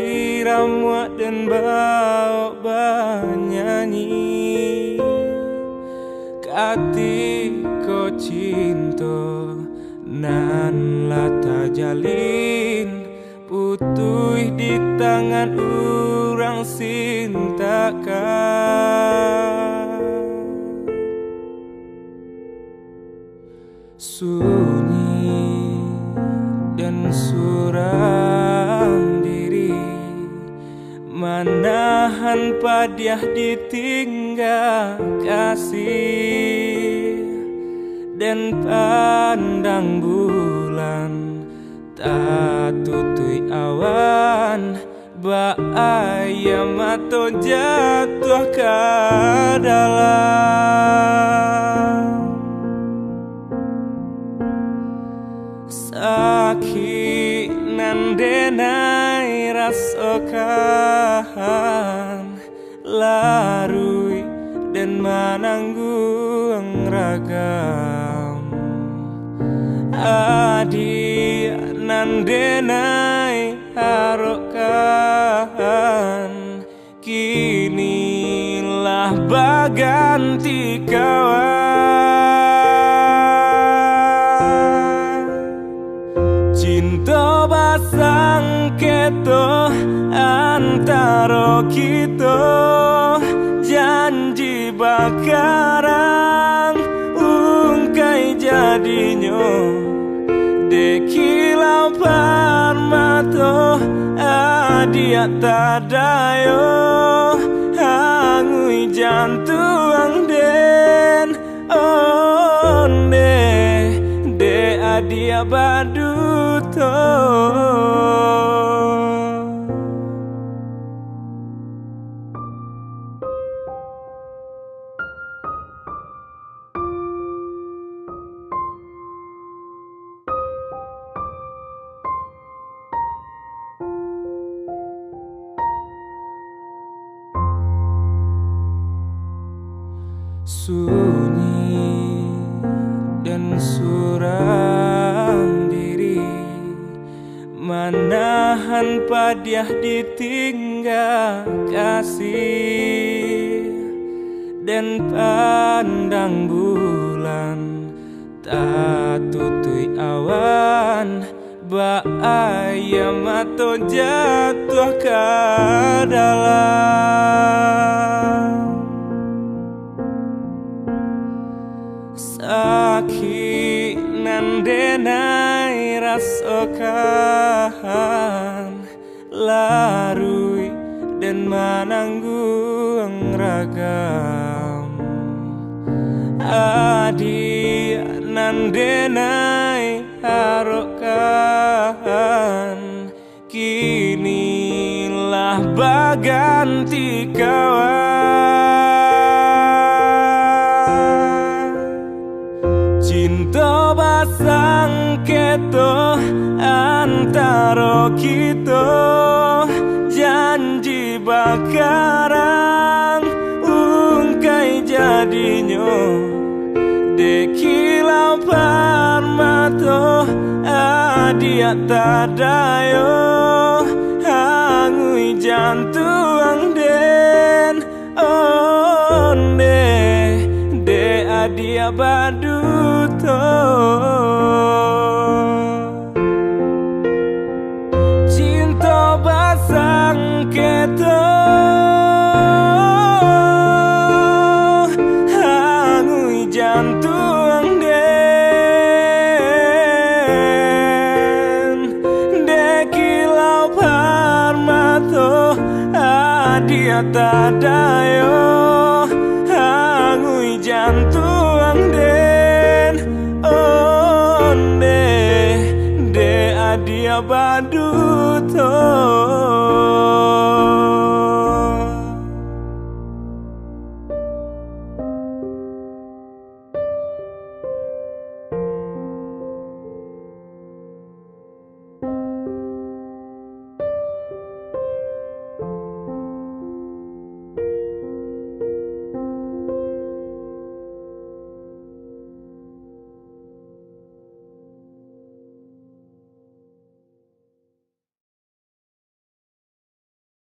irama dan bau bernyanyi Katiko cinta nan lata jalin Putui di tangan orang sintakan Sunyi dan suram diri Manahan padiah ditinggal kasih Dan pandang bulan tak tutui awan Baaya mato jatuh ke dalam Sakit nan denai rasakan Larui dan menanggung ragam Adi nan denai harokan Kinilah baganti kawan Cinta basang keto antara kita Janji bakaran ungkai jadinya Dekilau parmato adia tadayo Hangui jantung den onde De adia baduto Sunyi dan suram diri Manahan padiah ditinggal kasih Dan pandang bulan tak tutui awan Baaya mato jatuh ke dalam Sakit nan denai rasakan Larui dan menanggung ragam Adi nan denai harokan Kinilah baganti kawan Cinta basang keto antara kita Janji bakaran ungkai jadinya Dekilau parmato adia tadayo Hangui jantung den onde De adia baduto Cinta basang keto Hangui jantung den Dekilau parmato adia tadayo Hangui jantung den onde De adia baduto